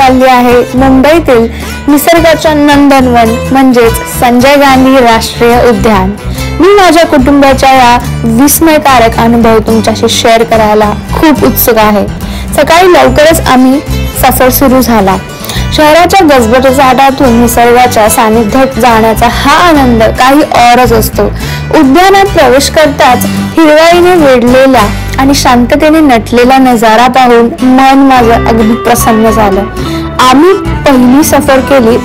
चालली आहे मुंबईतील निसर्गाच्या नंदनवन म्हणजेच संजय गांधी राष्ट्रीय उद्यान। मी माझ्या कुटुंबाच्या या विस्मयकारक अनुभव तुमच्याशी शेअर करायला खूप उत्सुक आहे। सकाळी लवकरच आम्ही सफर सुरू झाला। शहराच्या गजबजाटातून निसर्गाच्या सानिध्यात जाण्याचा हा आनंद काही औरच असतो। उद्यानात प्रवेश करताच हिरवाईने वेढलेला आणि शांततेने नटलेला नजारा पाहून मन माझं अगदी प्रसन्न झालं। आम्ही पहिली सफर केली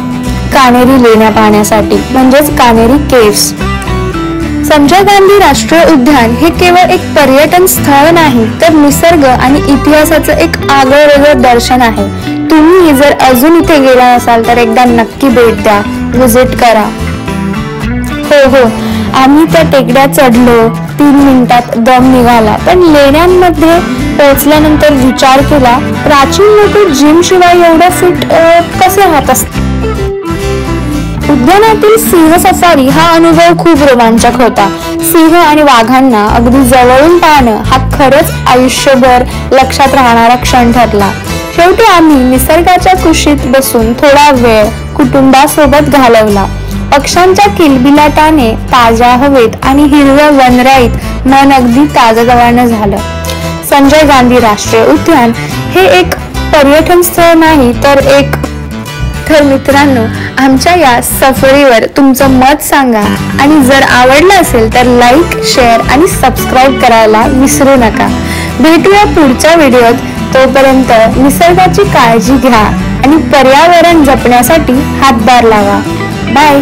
कान्हेरी लेण्या पाहण्यासाठी म्हणजेच कान्हेरी केव्स। संजय गांधी राष्ट्रीय उद्यान हे केवळ एक पर्यटन स्थळ नाही तर निसर्ग आणि इतिहासाचं एक आगळंवेगळं दर्शन आहे। तुम्ही जर अजून इथे गेला नसाल तर एकदा नक्की भेट द्या, व्हिजिट करा। हो, आम्ही त्या टेकड्या चढलो, 3 मिनिटात दम निघाला, पण लेण्यांमध्ये पोहोचल्यानंतर विचार केला प्राचीन लोक जिम शिवाय एवढं फिट कसे राहत असतील। उद्यानातील सिंह सफारी हा अनुभव खूप रोमांचक होता। सिंह आणि वाघांना अगदी जवळून पाहणं हा खरंच आयुष्यभर लक्षात राहणारा क्षण ठरला। शेवटी आम्ही निसर्गाच्या कुशीत बसून थोडा वेळ कुटुंबासोबत घालवला। पक्ष्यांच्या किलबिलाटाने, ताज्या हवेत आणि हिरव्या वनराईत मन अगदी ताजतवानं झालं। संजय गांधी राष्ट्रीय उद्यान हे एक पर्यटन स्थळ नाही तर मित्रांनो, आमच्या या सफरीवर तुमचं मत सांगा आणि जर आवडलं असेल तर लाईक, शेअर आणि सबस्क्राईब करायला विसरू नका। भेटूया पुढच्या व्हिडिओत। तोपर्यंत निसर्गाची काळजी घ्या आणि पर्यावरण जपण्यासाठी हातभार लावा। बाय।